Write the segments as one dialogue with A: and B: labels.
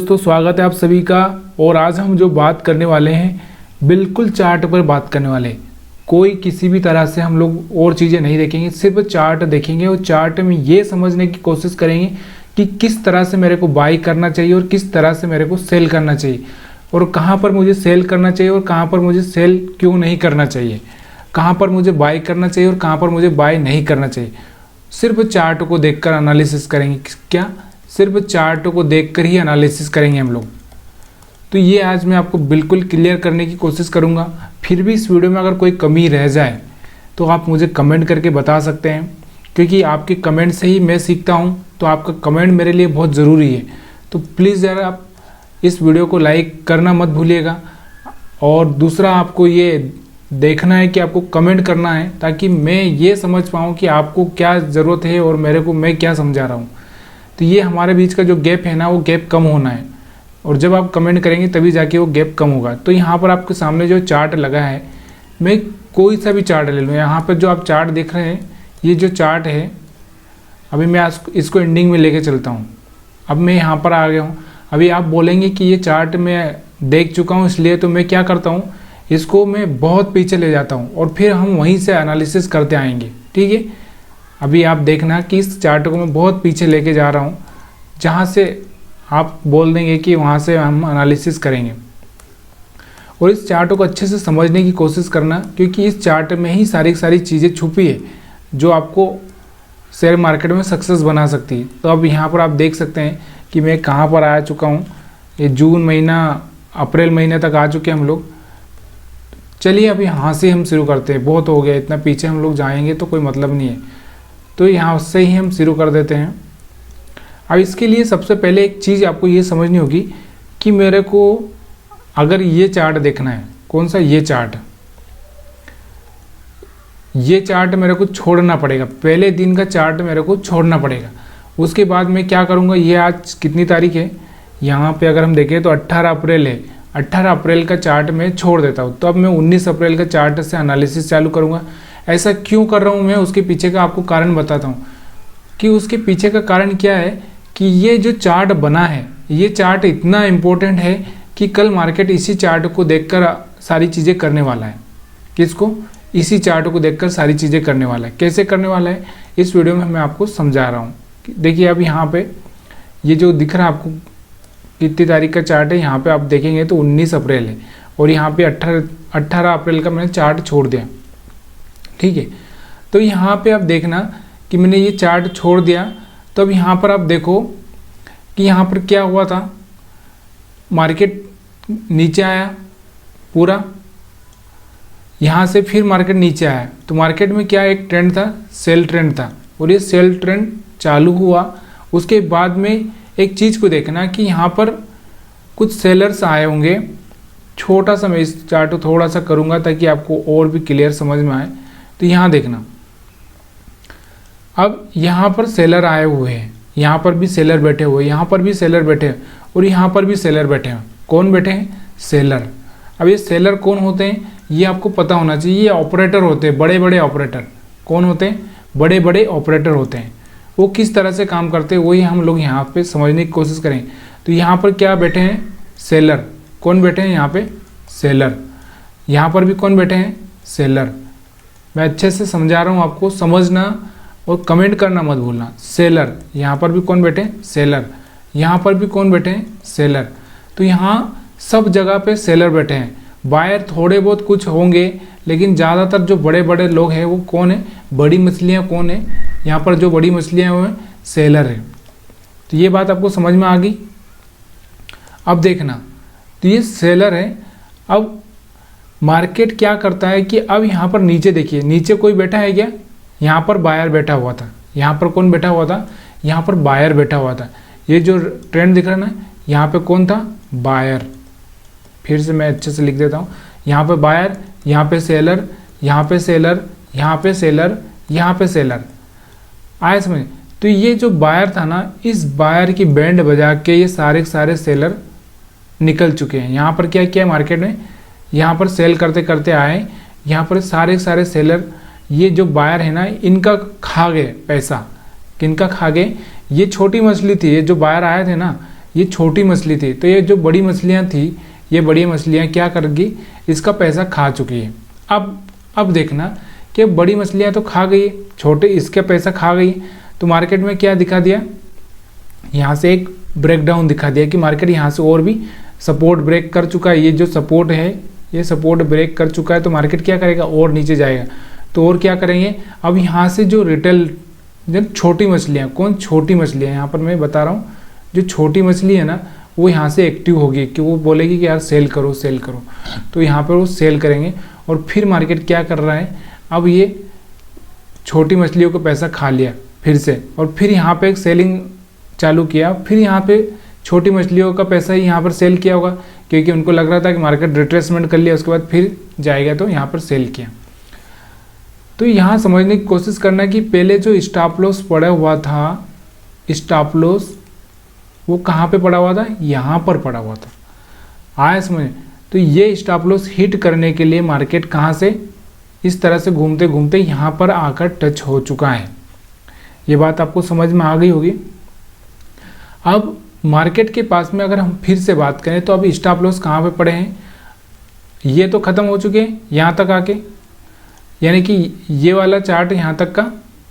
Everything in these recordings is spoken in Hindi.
A: दोस्तों स्वागत है आप सभी का। और आज हम जो बात करने वाले हैं बिल्कुल चार्ट पर बात करने वाले हैं। कोई किसी भी तरह से हम लोग और चीज़ें नहीं देखेंगे, सिर्फ चार्ट देखेंगे और चार्ट में ये समझने की कोशिश करेंगे कि किस तरह से मेरे को बाई करना चाहिए और किस तरह से मेरे को सेल करना चाहिए, और कहाँ पर मुझे सेल करना चाहिए और कहाँ पर मुझे सेल क्यों नहीं करना चाहिए, कहाँ पर मुझे बाई करना चाहिए और कहाँ पर मुझे बाई नहीं करना चाहिए। सिर्फ चार्ट को देखकर एनालिसिस करेंगे। क्या सिर्फ चार्ट को देखकर ही एनालिसिस करेंगे हम लोग? तो ये आज मैं आपको बिल्कुल क्लियर करने की कोशिश करूँगा। फिर भी इस वीडियो में अगर कोई कमी रह जाए तो आप मुझे कमेंट करके बता सकते हैं, क्योंकि आपके कमेंट से ही मैं सीखता हूँ। तो आपका कमेंट मेरे लिए बहुत ज़रूरी है। तो प्लीज़ यार आप इस वीडियो को लाइक करना मत भूलिएगा। और दूसरा आपको ये देखना है कि आपको कमेंट करना है, ताकि मैं ये समझ पाऊँ कि आपको क्या ज़रूरत है और मेरे को मैं क्या समझा रहा हूँ। तो ये हमारे बीच का जो गैप है ना, वो गैप कम होना है, और जब आप कमेंट करेंगे तभी जाके वो गैप कम होगा। तो यहाँ पर आपके सामने जो चार्ट लगा है, मैं कोई सा भी चार्ट ले लूँ। यहाँ पर जो आप चार्ट देख रहे हैं, ये जो चार्ट है, अभी मैं इसको एंडिंग में लेके चलता हूँ। अब मैं यहाँ पर आ गया हूँ। अभी आप बोलेंगे कि ये चार्ट मैं देख चुका हूँ, इसलिए तो मैं क्या करता हूँ, इसको मैं बहुत पीछे ले जाता हूँ और फिर हम वहीं से एनालिसिस करते आएंगे। ठीक है, अभी आप देखना कि इस चार्ट को मैं बहुत पीछे लेके जा रहा हूँ, जहाँ से आप बोल देंगे कि वहाँ से हम एनालिसिस करेंगे। और इस चार्ट को अच्छे से समझने की कोशिश करना, क्योंकि इस चार्ट में ही सारी चीज़ें छुपी है जो आपको शेयर मार्केट में सक्सेस बना सकती है। तो अब यहाँ पर आप देख सकते हैं कि मैं कहाँ पर आ चुका हूँ। ये जून महीना, अप्रैल महीने तक आ चुके हैं हम लोग। चलिए अब यहाँ से हम शुरू करते हैं। बहुत हो गया, इतना पीछे हम लोग जाएंगे तो कोई मतलब नहीं है, तो यहाँ से ही हम शुरू कर देते हैं। अब इसके लिए सबसे पहले एक चीज़ आपको ये समझनी होगी कि मेरे को अगर ये चार्ट देखना है, कौन सा, ये चार्ट मेरे को छोड़ना पड़ेगा। पहले दिन का चार्ट मेरे को छोड़ना पड़ेगा। उसके बाद मैं क्या करूँगा, ये आज कितनी तारीख है, यहाँ पे अगर हम देखें तो 18 अप्रैल है। 18 अप्रैल का चार्ट मैं छोड़ देता हूँ। तो अब मैं 19 अप्रैल का चार्ट से एनालिसिस चालू करूँगा। ऐसा क्यों कर रहा हूँ मैं, उसके पीछे का आपको कारण बताता हूँ कि उसके पीछे का कारण क्या है। कि ये जो चार्ट बना है, ये चार्ट इतना इम्पोर्टेंट है कि कल मार्केट इसी चार्ट को देखकर सारी चीज़ें करने वाला है। किसको? इसी चार्ट को देखकर सारी चीज़ें करने वाला है। कैसे करने वाला है, इस वीडियो में मैं आपको समझा रहा हूँ। देखिए अब यहाँ पे ये जो दिख रहा है आपको, कितनी तारीख का चार्ट है, यहाँ पे आप देखेंगे तो 19 अप्रैल है, और यहाँ पे 18 अप्रैल का मैंने चार्ट छोड़ दिया। ठीक है, तो यहाँ पे आप देखना कि मैंने ये चार्ट छोड़ दिया। तो अब यहाँ पर आप देखो कि यहाँ पर क्या हुआ था, मार्केट नीचे आया पूरा, यहाँ से फिर मार्केट नीचे आया। तो मार्केट में क्या एक ट्रेंड था, सेल ट्रेंड था, और ये सेल ट्रेंड चालू हुआ। उसके बाद में एक चीज़ को देखना कि यहाँ पर कुछ सेलर्स आए होंगे। छोटा सा मैं इस चार्ट को थोड़ा सा करूँगा ताकि आपको और भी क्लियर समझ में आए। तो यहाँ देखना, अब यहाँ पर सेलर आए हुए हैं, यहाँ पर भी सेलर बैठे हुए हैं, यहाँ पर भी सेलर बैठे हैं, और यहाँ पर भी सेलर बैठे हैं। कौन बैठे हैं? सेलर। अब ये सेलर कौन होते हैं, ये आपको पता होना चाहिए। ये ऑपरेटर होते हैं, बड़े बड़े ऑपरेटर। कौन होते हैं? बड़े बड़े ऑपरेटर होते हैं। वो किस तरह से काम करते हैं, वही हम लोग यहाँ पे समझने की कोशिश करें। तो यहाँ पर क्या बैठे हैं? सेलर। कौन बैठे हैं यहाँ पे? सेलर। यहाँ पर भी कौन बैठे हैं? सेलर। मैं अच्छे से समझा रहा हूँ आपको, समझना और कमेंट करना मत भूलना। सेलर। यहाँ पर भी कौन बैठे हैं? सेलर। यहाँ पर भी कौन बैठे हैं? सेलर। तो यहाँ सब जगह पे सेलर बैठे हैं। बायर थोड़े बहुत कुछ होंगे, लेकिन ज़्यादातर जो बड़े बड़े लोग हैं वो कौन है? बड़ी मछलियाँ कौन है? यहाँ पर जो बड़ी मछलियाँ हैं वो हैं सेलर है। तो ये बात आपको समझ में आ गई। अब देखना, तो ये सेलर है। अब मार्केट क्या करता है कि अब यहाँ पर नीचे देखिए, नीचे कोई बैठा है क्या? यहाँ पर बायर बैठा हुआ था। यहाँ पर कौन बैठा हुआ था? यहाँ पर बायर बैठा हुआ था। ये जो ट्रेंड दिख रहा है ना, यहाँ पे कौन था? बायर। फिर से मैं अच्छे से लिख देता हूँ। यहाँ पे बायर, यहाँ पे सेलर, यहाँ पे सेलर, यहाँ पे सेलर, यहाँ पे सेलर। आए समझ? तो ये जो बायर था ना, इस बायर की बैंड बजा के ये सारे सेलर निकल चुके हैं। यहाँ पर क्या किया मार्केट में, यहाँ पर सेल करते करते आए। यहाँ पर सारे सेलर, ये जो बायर है ना, इनका खा गए पैसा। किनका खा गए? ये छोटी मछली थी, ये जो बायर आए थे ना, ये छोटी मछली थी, तो ये जो बड़ी मछलियाँ थी, ये बड़ी मछलियाँ क्या करेगी, इसका पैसा खा चुकी है। अब देखना कि बड़ी मछलियाँ तो खा गई, छोटे इसका पैसा खा गई, तो मार्केट में क्या दिखा दिया, यहाँ से एक ब्रेकडाउन दिखा दिया कि मार्केट यहाँ से और भी सपोर्ट ब्रेक कर चुका है। ये जो सपोर्ट है, ये सपोर्ट ब्रेक कर चुका है, तो मार्केट क्या करेगा, और नीचे जाएगा। तो और क्या करेंगे, अब यहाँ से जो रिटेल, जब छोटी मछलियाँ, कौन छोटी मछलियाँ, यहाँ पर मैं बता रहा हूँ, जो छोटी मछली है ना, वो यहाँ से एक्टिव होगी कि वो बोलेगी कि यार सेल करो सेल करो, तो यहाँ पर वो सेल करेंगे। और फिर मार्केट क्या कर रहा है, अब ये छोटी मछलियों को पैसा खा लिया फिर से, और फिर यहाँ पे एक सेलिंग चालू किया, फिर यहाँ पे छोटी मछलियों का पैसा ही यहाँ पर सेल किया होगा, क्योंकि उनको लग रहा था कि मार्केट रिट्रेसमेंट कर लिया, उसके बाद फिर जाएगा, तो यहाँ पर सेल किया। तो यहाँ समझने की कोशिश करना कि पहले जो स्टॉप लॉस पड़ा हुआ था, स्टॉप लॉस वो कहाँ पे पड़ा हुआ था, यहाँ पर पड़ा हुआ था, आया समझ। तो ये स्टॉप लॉस हिट करने के लिए मार्केट कहाँ से, इस तरह से घूमते घूमते यहाँ पर आकर टच हो चुका है। ये बात आपको समझ में आ गई होगी। अब मार्केट के पास में अगर हम फिर से बात करें, तो अभी स्टॉप लॉस कहाँ पे पड़े हैं, ये तो ख़त्म हो चुके हैं यहाँ तक आके, यानी कि ये वाला चार्ट यहाँ तक का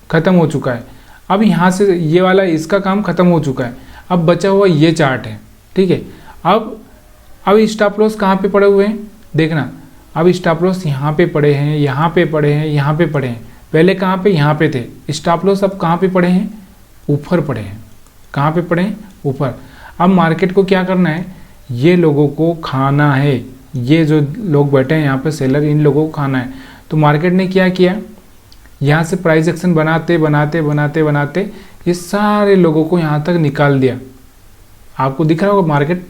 A: ख़त्म हो चुका है। अब यहाँ से ये वाला, इसका काम ख़त्म हो चुका है, अब बचा हुआ ये चार्ट है, ठीक है। अब स्टॉप लॉस कहाँ पे पड़े हुए हैं, देखना, अब स्टॉप लॉस यहाँ पे पड़े हैं, यहाँ पे पड़े हैं, यहाँ पे पड़े हैं। पहले कहाँ पे, यहाँ पे थे स्टॉप लॉस, अब कहाँ पे पड़े हैं, ऊपर पड़े हैं। कहाँ पे पड़े हैं, ऊपर। अब मार्केट को क्या करना है, ये लोगों को खाना है, ये जो लोग बैठे हैं यहाँ पे सेलर, इन लोगों को खाना है। तो मार्केट ने क्या किया, यहाँ से प्राइस एक्शन बनाते बनाते बनाते बनाते ये सारे लोगों को यहाँ तक निकाल दिया। आपको दिख रहा होगा मार्केट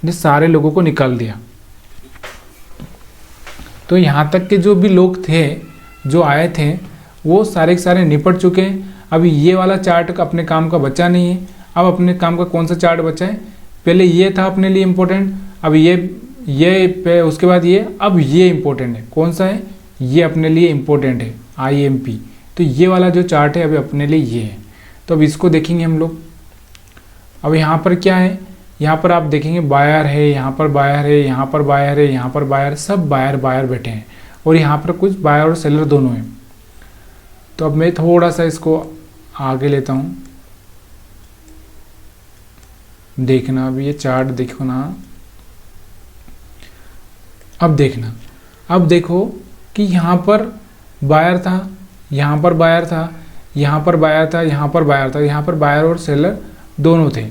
A: ने सारे लोगों को निकाल दिया। तो यहाँ तक के जो भी लोग थे, जो आए थे, वो सारे के सारे निपट चुके हैं। अभी ये वाला चार्ट अपने काम का बचा नहीं है। अब अपने काम का कौन सा चार्ट बचा है, पहले ये था अपने लिए इम्पोर्टेंट, अब ये उसके बाद ये, अब ये इम्पोर्टेंट है। कौन सा है, ये अपने लिए इम्पोर्टेंट है, IMP। तो ये वाला जो चार्ट है अभी अपने लिए ये है, तो अब इसको देखेंगे हम लोग। अब यहाँ पर क्या है, यहाँ पर आप देखेंगे बायर है, यहाँ पर बायर है, यहाँ पर बायर है, यहाँ पर बायर, सब बायर बैठे हैं, और यहाँ पर कुछ बायर और सेलर दोनों हैं। तो अब मैं थोड़ा सा इसको आगे लेता हूँ, देखना अब ये चार्ट देखो ना। अब देखना, अब देखो कि यहाँ पर बायर था, यहाँ पर बायर था, यहाँ पर बायर था, यहाँ पर बायर था, यहाँ पर बायर और सेलर दोनों थे।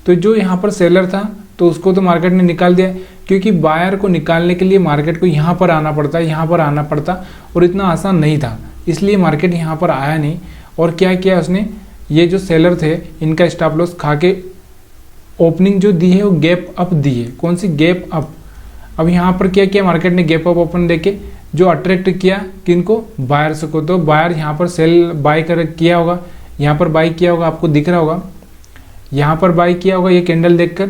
A: तो जो यहाँ पर सेलर था तो उसको तो मार्केट ने निकाल दिया, क्योंकि बायर को निकालने के लिए मार्केट को यहाँ पर आना पड़ता, यहाँ पर आना पड़ता, और इतना आसान नहीं था, इसलिए मार्केट यहाँ पर आया नहीं। और क्या किया उसने, ये जो सेलर थे इनका स्टॉप लॉस खा के ओपनिंग जो दी है वो गैप अप दी है। कौन सी, गैप अप। अब यहाँ पर क्या किया मार्केट ने, गैप अप ओपन देके जो अट्रैक्ट किया किनको, बायर्स को। तो बायर यहाँ पर सेल बाय कर किया होगा, यहाँ पर बाई किया होगा, आपको दिख रहा होगा, यहाँ पर बाई किया होगा ये कैंडल देखकर,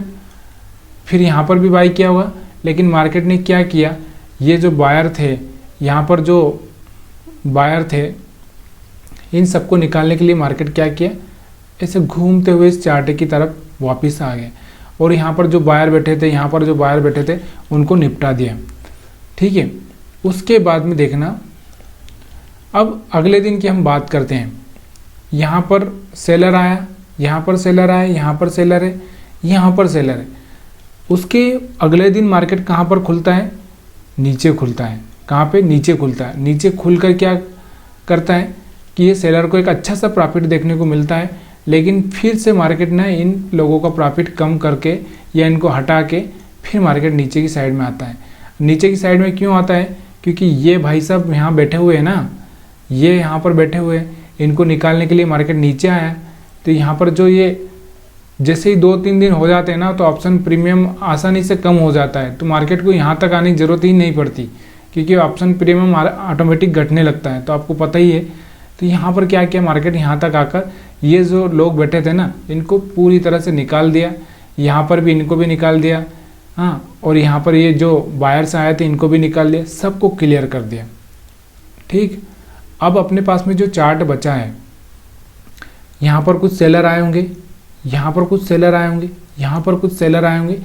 A: फिर यहाँ पर भी बाई किया होगा। लेकिन मार्केट ने क्या किया, ये जो बायर थे, यहाँ पर जो बायर थे, इन सबको निकालने के लिए मार्केट क्या किया, ऐसे घूमते हुए इस चार्ट की तरफ वापस आ गए, और यहाँ पर जो बायर बैठे थे, यहाँ पर जो बायर बैठे थे, उनको निपटा दिया, ठीक है। उसके बाद में देखना, अब अगले दिन की हम बात करते हैं। यहाँ पर सेलर आया, यहाँ पर सेलर आया, यहाँ पर सेलर है, यहाँ पर सेलर है। उसके अगले दिन मार्केट कहाँ पर खुलता है, नीचे खुलता है। कहाँ पे, नीचे खुलता है। नीचे खुलकर क्या करता है कि ये सेलर को एक अच्छा सा प्रॉफिट देखने को मिलता है, लेकिन फिर से मार्केट ना इन लोगों का प्रॉफिट कम करके या इनको हटा के फिर मार्केट नीचे की साइड में आता है। नीचे की साइड में क्यों आता है, क्योंकि ये भाई साहब यहाँ बैठे हुए हैं ना, ये यहाँ पर बैठे हुए हैं, इनको निकालने के लिए मार्केट नीचे आया। तो यहाँ पर जो ये जैसे ही 2-3 दिन हो जाते हैं ना, तो ऑप्शन प्रीमियम आसानी से कम हो जाता है, तो मार्केट को यहाँ तक आने की ज़रूरत ही नहीं पड़ती, क्योंकि ऑप्शन प्रीमियम ऑटोमेटिक घटने लगता है, तो आपको पता ही है। तो यहाँ पर क्या किया मार्केट, यहाँ तक आकर ये जो लोग बैठे थे ना, इनको पूरी तरह से निकाल दिया, यहाँ पर भी इनको भी निकाल दिया, हाँ, और यहाँ पर ये जो बायर्स आए थे इनको भी निकाल दिया, सबको क्लियर कर दिया, ठीक। अब अपने पास में जो चार्ट बचा है, यहाँ पर कुछ सेलर आए होंगे, यहाँ पर कुछ सेलर आए होंगे, यहाँ पर कुछ सेलर आए होंगे,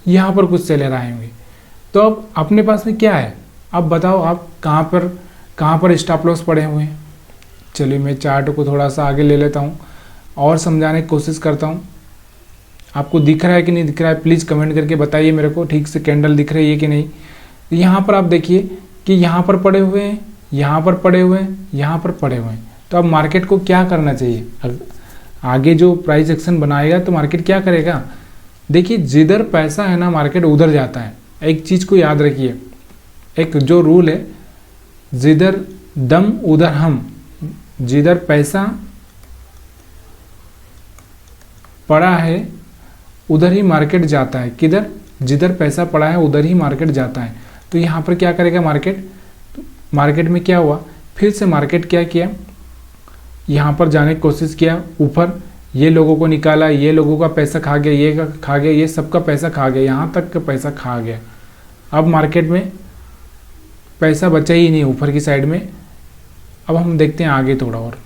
A: यहाँ पर कुछ सेलर आए होंगे। तो अब अपने पास में क्या है, अब बताओ आप कहाँ पर स्टॉप लॉस पड़े हुए हैं। चलिए मैं चार्ट को थोड़ा सा आगे ले लेता हूँ और समझाने की कोशिश करता हूँ। आपको दिख रहा है कि नहीं दिख रहा है, प्लीज़ कमेंट करके बताइए मेरे को, ठीक से कैंडल दिख रही है कि नहीं। यहाँ पर आप देखिए कि यहाँ पर पड़े हुए हैं, यहाँ पर पड़े हुए हैं, यहाँ पर पड़े हुए हैं। तो अब मार्केट को क्या करना चाहिए, आगे जो प्राइस एक्शन बनाएगा तो मार्केट क्या करेगा। देखिए जिधर पैसा है ना मार्केट उधर जाता है। एक चीज़ को याद रखिए, एक जो रूल है, जिधर दम उधर हम, जिधर पैसा पड़ा है उधर ही मार्केट जाता है। किधर, जिधर पैसा पड़ा है उधर ही मार्केट जाता है। तो यहाँ पर क्या करेगा मार्केट में क्या हुआ, फिर से मार्केट क्या किया, यहाँ पर जाने की कोशिश किया ऊपर, ये लोगों को निकाला, ये लोगों का पैसा खा गया, ये खा गया, ये सबका पैसा खा गया, यहाँ तक का पैसा खा गया। अब मार्केट में पैसा बचा ही नहीं ऊपर की साइड में। अब हम देखते हैं आगे थोड़ा और,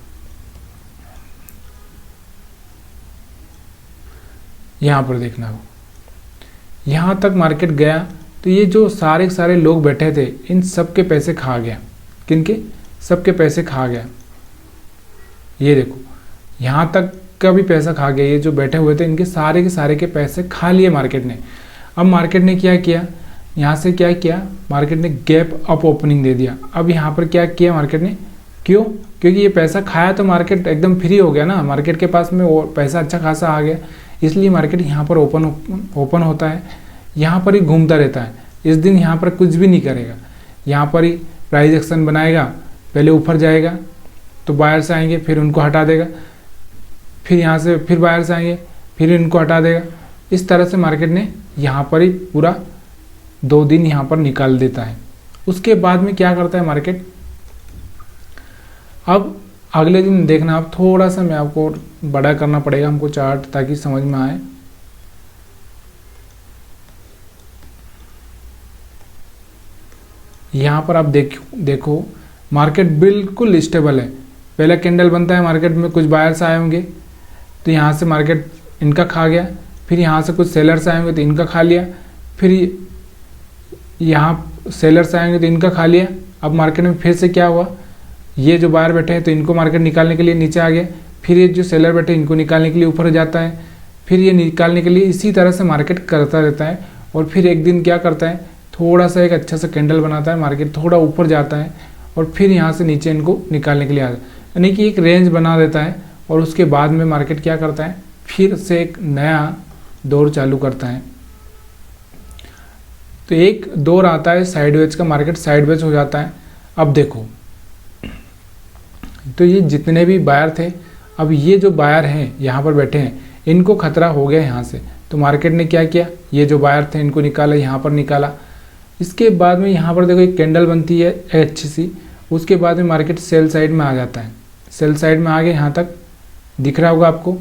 A: यहाँ पर देखना हो, यहाँ तक मार्केट गया तो ये जो सारे लोग बैठे थे इन सब के पैसे खा गया। किनके, सबके पैसे खा गया। ये देखो यहाँ तक का भी पैसा खा गया, ये जो बैठे हुए थे इनके सारे के सारे के पैसे खा लिए मार्केट ने। अब मार्केट ने क्या किया, यहाँ से क्या किया, मार्केट ने गैप अप ओपनिंग दे दिया। अब यहाँ पर क्या किया मार्केट ने, क्यों, क्योंकि ये पैसा खाया तो मार्केट एकदम फ्री हो गया ना, मार्केट के पास में और पैसा अच्छा खासा आ गया, इसलिए मार्केट यहाँ पर ओपन होता है, यहाँ पर ही घूमता रहता है। इस दिन यहाँ पर कुछ भी नहीं करेगा, यहाँ पर ही प्राइस एक्शन बनाएगा, पहले ऊपर जाएगा तो बायर्स आएंगे, फिर उनको हटा देगा, फिर यहाँ से फिर बायर्स आएंगे, फिर इनको हटा देगा। इस तरह से मार्केट ने यहाँ पर ही पूरा 2 दिन यहाँ पर निकाल देता है। उसके बाद में क्या करता है मार्केट, अब अगले दिन देखना आप, थोड़ा सा मैं आपको बड़ा करना पड़ेगा हमको चार्ट ताकि समझ में आए। यहाँ पर आप देखो मार्केट बिल्कुल स्टेबल है। पहला कैंडल बनता है, मार्केट में कुछ बायर्स आए होंगे तो यहाँ से मार्केट इनका खा गया, फिर यहाँ से कुछ सेलर्स आए होंगे तो इनका खा लिया, फिर यहाँ सेलर्स आएंगे तो इनका खा लिया। अब मार्केट में फिर से क्या हुआ, ये जो बायर बैठे हैं तो इनको मार्केट निकालने के लिए नीचे आ गया, फिर ये जो सेलर बैठे इनको निकालने के लिए ऊपर जाता है, फिर ये निकालने के लिए, इसी तरह से मार्केट करता रहता है। और फिर एक दिन क्या करता है, थोड़ा सा एक अच्छा सा कैंडल बनाता है, मार्केट थोड़ा ऊपर जाता है और फिर यहाँ से नीचे इनको निकालने के लिए आता है, यानी कि एक रेंज बना देता है। और उसके बाद में मार्केट क्या करता है, फिर से एक नया दौर चालू करता है। तो एक दौर आता है साइडवेज का, मार्केट साइडवेज हो जाता है। अब देखो तो ये जितने भी बायर थे, अब ये जो बायर हैं यहाँ पर बैठे हैं, इनको खतरा हो गया यहाँ से। तो मार्केट ने क्या किया, ये जो बायर थे इनको निकाला, यहाँ पर निकाला। इसके बाद में यहाँ पर देखो एक कैंडल बनती है अच्छी सी, उसके बाद में मार्केट सेल साइड में आ जाता है। सेल साइड में आ गए, यहाँ तक दिख रहा होगा आपको,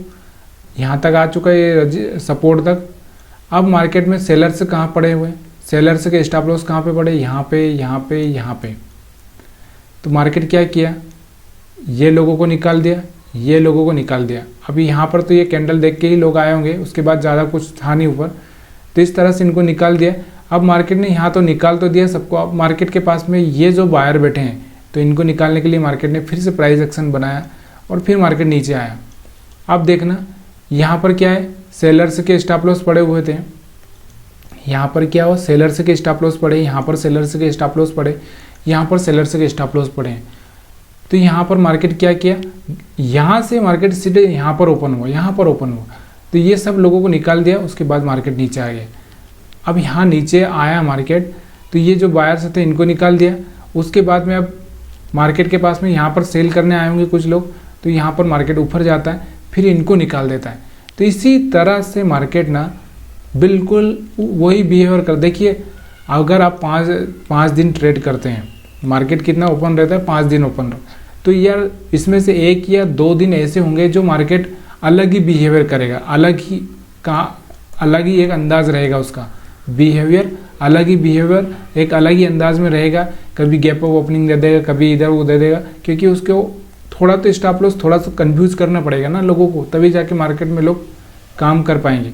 A: यहाँ तक आ चुका है ये सपोर्ट तक। अब मार्केट में सेलर्स कहाँ पड़े हुए हैं, सेलर्स के स्टॉप लॉस कहाँ पे पड़े, यहाँ पे, यहाँ पे, यहाँ पे। तो मार्केट क्या किया, ये लोगों को निकाल दिया, ये लोगों को निकाल दिया। अभी यहाँ पर तो ये कैंडल देख के ही लोग आए होंगे, उसके बाद ज़्यादा कुछ था नहीं ऊपर, तो इस तरह से इनको निकाल दिया। अब मार्केट ने यहाँ तो निकाल तो दिया सबको, अब मार्केट के पास में ये जो बायर बैठे हैं तो इनको निकालने के लिए मार्केट ने फिर से प्राइस एक्शन बनाया और फिर मार्केट नीचे आया। अब देखना यहाँ पर क्या है, सेलर्स के स्टॉप लॉस पड़े हुए थे, यहाँ पर क्या हुआ, सेलर्स के स्टॉप लॉस पड़े, यहाँ पर सेलर्स के स्टॉप लॉस पड़े, यहाँ पर सेलर्स के स्टॉप लॉस पड़े हैं। तो यहाँ पर मार्केट क्या किया, यहाँ से मार्केट सीधे यहाँ पर ओपन हुआ, यहाँ पर ओपन हुआ, तो ये सब लोगों को निकाल दिया। उसके बाद मार्केट नीचे आ गया। अब यहाँ नीचे आया मार्केट, तो ये जो बायर्स थे इनको निकाल दिया। उसके बाद में अब मार्केट के पास में यहाँ पर सेल करने आए होंगे कुछ लोग, तो यहाँ पर मार्केट ऊपर जाता है, फिर इनको निकाल देता है। तो इसी तरह से मार्केट ना बिल्कुल वही बिहेवियर कर, देखिए अगर आप पाँच दिन ट्रेड करते हैं, मार्केट कितना ओपन रहता है, 5 दिन ओपन रहता है, तो यार इसमें से 1 या 2 दिन ऐसे होंगे जो मार्केट अलग ही बिहेवियर करेगा, अलग ही एक अंदाज रहेगा, उसका बिहेवियर अलग ही बिहेवियर एक अलग ही अंदाज में रहेगा। कभी गैप अप ओपनिंग दे देगा, कभी इधर वो दे देगा, क्योंकि उसको थोड़ा तो स्टॉप लॉस थोड़ा सा कंफ्यूज करना पड़ेगा ना लोगों को, तभी जाके मार्केट में लोग काम कर पाएंगे।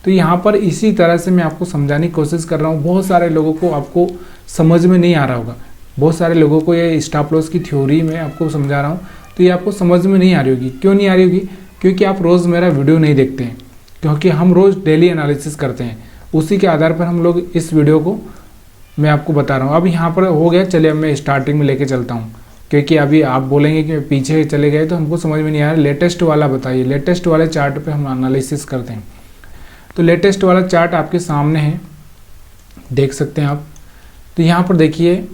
A: तो यहाँ पर इसी तरह से मैं आपको समझाने की कोशिश कर रहा हूँ। बहुत सारे लोगों को आपको समझ में नहीं आ रहा होगा, बहुत सारे लोगों को ये स्टॉप लॉस की थ्योरी मैं आपको समझा रहा हूँ तो ये आपको समझ में नहीं आ रही होगी। क्यों नहीं आ रही होगी? क्योंकि आप रोज़ मेरा वीडियो नहीं देखते हैं, क्योंकि हम रोज़ डेली एनालिसिस करते हैं, उसी के आधार पर हम लोग इस वीडियो को मैं आपको बता रहा हूँ। अब यहाँ पर हो गया, चलिए अब मैं स्टार्टिंग में लेके चलता हूँ, क्योंकि अभी आप बोलेंगे कि पीछे चले गए तो हमको समझ में नहीं आ रहा। लेटेस्ट वाला बताइए, लेटेस्ट वाले चार्ट पे हम एनालिसिस करते हैं। तो लेटेस्ट वाला चार्ट आपके सामने है, देख सकते हैं आप। तो यहाँ पर देखिए,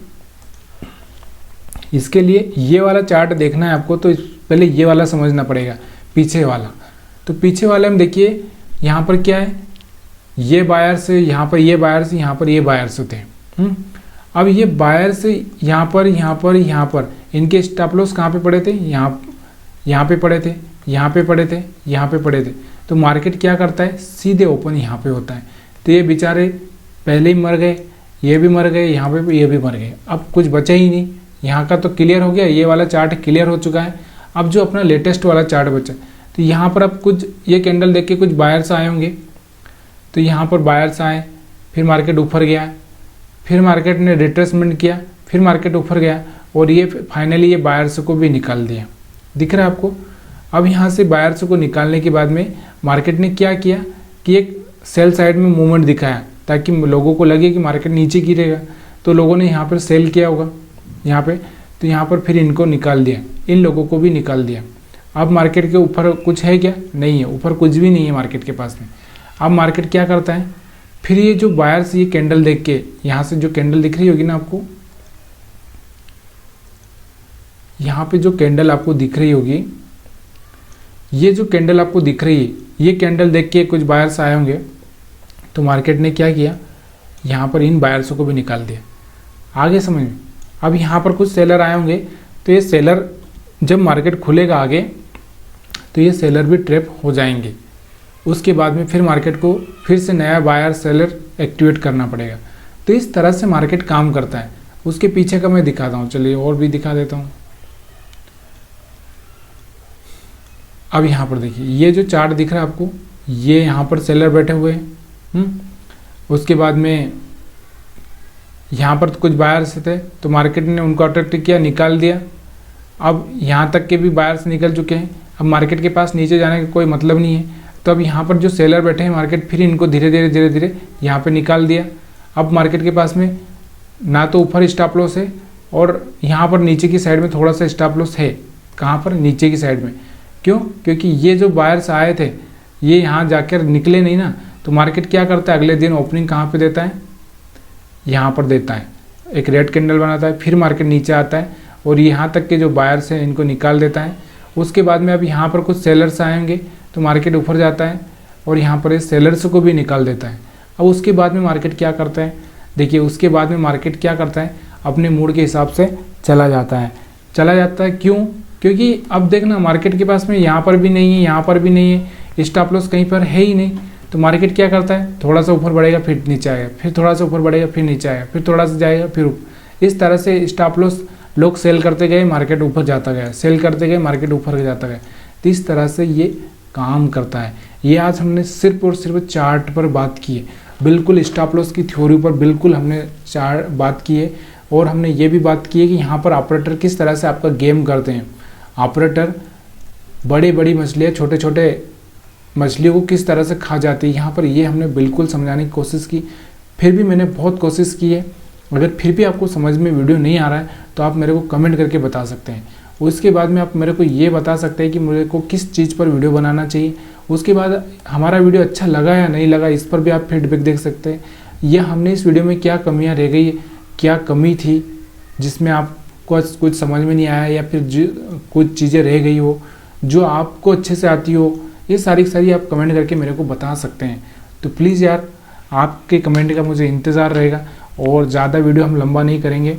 A: इसके लिए ये वाला चार्ट देखना है आपको, तो पहले ये वाला समझना पड़ेगा, पीछे वाला। तो पीछे वाले में देखिए यहाँ पर क्या है, ये बायर्स, यहाँ पर ये बायर्स, यहाँ पर ये बायर्स होते हैं। अब ये बायर्स यहाँ पर इनके स्टॉप लॉस कहाँ पे पड़े थे? यहाँ पे पड़े थे, यहाँ पे पड़े थे, यहाँ पे पड़े थे। तो मार्केट क्या करता है? सीधे ओपन यहाँ पे होता है। तो ये बेचारे पहले ही मर गए, ये भी मर गए, यहाँ पे ये भी मर गए, अब कुछ बचा ही नहीं। यहाँ का तो क्लियर हो गया, ये वाला चार्ट क्लियर हो चुका है। अब जो अपना लेटेस्ट वाला चार्ट बचा, तो यहाँ पर अब कुछ ये कैंडल देख के कुछ बायर्स आए होंगे। तो यहाँ पर बायर्स आए, फिर मार्केट ऊपर गया, फिर मार्केट ने रिट्रेसमेंट किया, फिर मार्केट ऊपर गया, और ये फाइनली ये बायर्स को भी निकाल दिया। दिख रहा है आपको? अब यहाँ से बायर्स को निकालने के बाद में मार्केट ने क्या किया कि एक सेल साइड में मूवमेंट दिखाया, ताकि लोगों को लगे कि मार्केट नीचे गिरेगा। तो लोगों ने यहाँ पर सेल किया होगा यहाँ पे, तो यहाँ पर फिर इनको निकाल दिया, इन लोगों को भी निकाल दिया। अब मार्केट के ऊपर कुछ है क्या? नहीं है, ऊपर कुछ भी नहीं है मार्केट के पास में। अब मार्केट क्या करता है, फिर ये जो बायर्स ये कैंडल देख के, यहाँ से जो कैंडल दिख रही होगी ना आपको, यहाँ पे जो कैंडल आपको दिख रही होगी, ये जो कैंडल आपको दिख रही है, ये कैंडल देख के कुछ बायर्स आए होंगे। तो मार्केट ने क्या किया, यहाँ पर इन बायर्स को भी निकाल दिया। आगे समझ में? अब यहाँ पर कुछ सेलर आए होंगे, तो ये सेलर जब मार्केट खुलेगा आगे, तो ये सेलर भी ट्रैप हो जाएंगे। उसके बाद में फिर मार्केट को फिर से नया बायर सेलर एक्टिवेट करना पड़ेगा। तो इस तरह से मार्केट काम करता है। उसके पीछे का मैं दिखाता हूँ, चलिए और भी दिखा देता हूँ। अब यहाँ पर देखिए, ये जो चार्ट दिख रहा है आपको, ये यहाँ पर सेलर बैठे हुए हैं। उसके बाद में यहाँ पर कुछ बायर्स थे, तो मार्केट ने उनको अट्रैक्ट किया, निकाल दिया। अब यहाँ तक के भी बायर्स निकल चुके हैं, अब मार्केट के पास नीचे जाने का कोई मतलब नहीं है। तो अब यहाँ पर जो सेलर बैठे हैं, मार्केट फिर इनको धीरे धीरे यहाँ पे निकाल दिया। अब मार्केट के पास में ना तो ऊपर स्टॉप लॉस है, और यहाँ पर नीचे की साइड में थोड़ा सा स्टॉप लॉस है। कहाँ पर? नीचे की साइड में। क्यों? क्योंकि ये जो बायर्स आए थे, ये यहाँ जाकर निकले नहीं ना। तो मार्केट क्या करता है, अगले दिन ओपनिंग कहाँ पे देता है? यहाँ पर देता है, एक रेड कैंडल बनाता है, फिर मार्केट नीचे आता है, और यहाँ तक के जो बायर्स हैं इनको निकाल देता है। उसके बाद में अब यहाँ पर कुछ सेलर्स आएंगे, तो मार्केट ऊपर जाता है, और यहाँ पर इस सेलर्स को भी निकाल देता है। अब उसके बाद में मार्केट क्या करता है, देखिए उसके बाद में मार्केट क्या करता है, अपने मूड के हिसाब से चला जाता है। क्यों? क्योंकि अब देखना, मार्केट के पास में यहाँ पर भी नहीं है, यहाँ पर भी नहीं है, स्टॉप लॉस कहीं पर है ही नहीं। तो मार्केट क्या करता है, थोड़ा सा ऊपर बढ़ेगा, फिर नीचे आएगा, फिर थोड़ा सा ऊपर बढ़ेगा, फिर नीचे आएगा, फिर थोड़ा सा जाएगा, फिर इस तरह से स्टॉप लॉस लोग सेल करते गए, मार्केट ऊपर जाता गया, सेल करते गए, मार्केट ऊपर जाता गया। तो इस तरह से ये काम करता है। ये आज हमने सिर्फ और सिर्फ चार्ट पर बात की है, बिल्कुल स्टॉप लॉस की थ्योरी पर बिल्कुल हमने बात की है। और हमने ये भी बात की है कि यहाँ पर ऑपरेटर किस तरह से आपका गेम करते हैं। ऑपरेटर बड़ी मछलियाँ छोटे छोटे मछलियों को किस तरह से खा जाती है, यहाँ पर ये हमने बिल्कुल समझाने की कोशिश की। फिर भी मैंने बहुत कोशिश की है। अगर फिर भी आपको समझ में वीडियो नहीं आ रहा है, तो आप मेरे को कमेंट करके बता सकते हैं। उसके बाद में आप मेरे को ये बता सकते हैं कि मेरे को किस चीज़ पर वीडियो बनाना चाहिए। उसके बाद हमारा वीडियो अच्छा लगा या नहीं लगा, इस पर भी आप फीडबैक देख सकते हैं। या हमने इस वीडियो में क्या कमियां रह गई, क्या कमी थी जिसमें आपको कुछ समझ में नहीं आया, या फिर कुछ चीज़ें रह गई हो जो आपको अच्छे से आती हो, ये सारी आप कमेंट करके मेरे को बता सकते हैं। तो प्लीज़ यार, आपके कमेंट का मुझे इंतज़ार रहेगा। और ज़्यादा वीडियो हम लंबा नहीं करेंगे।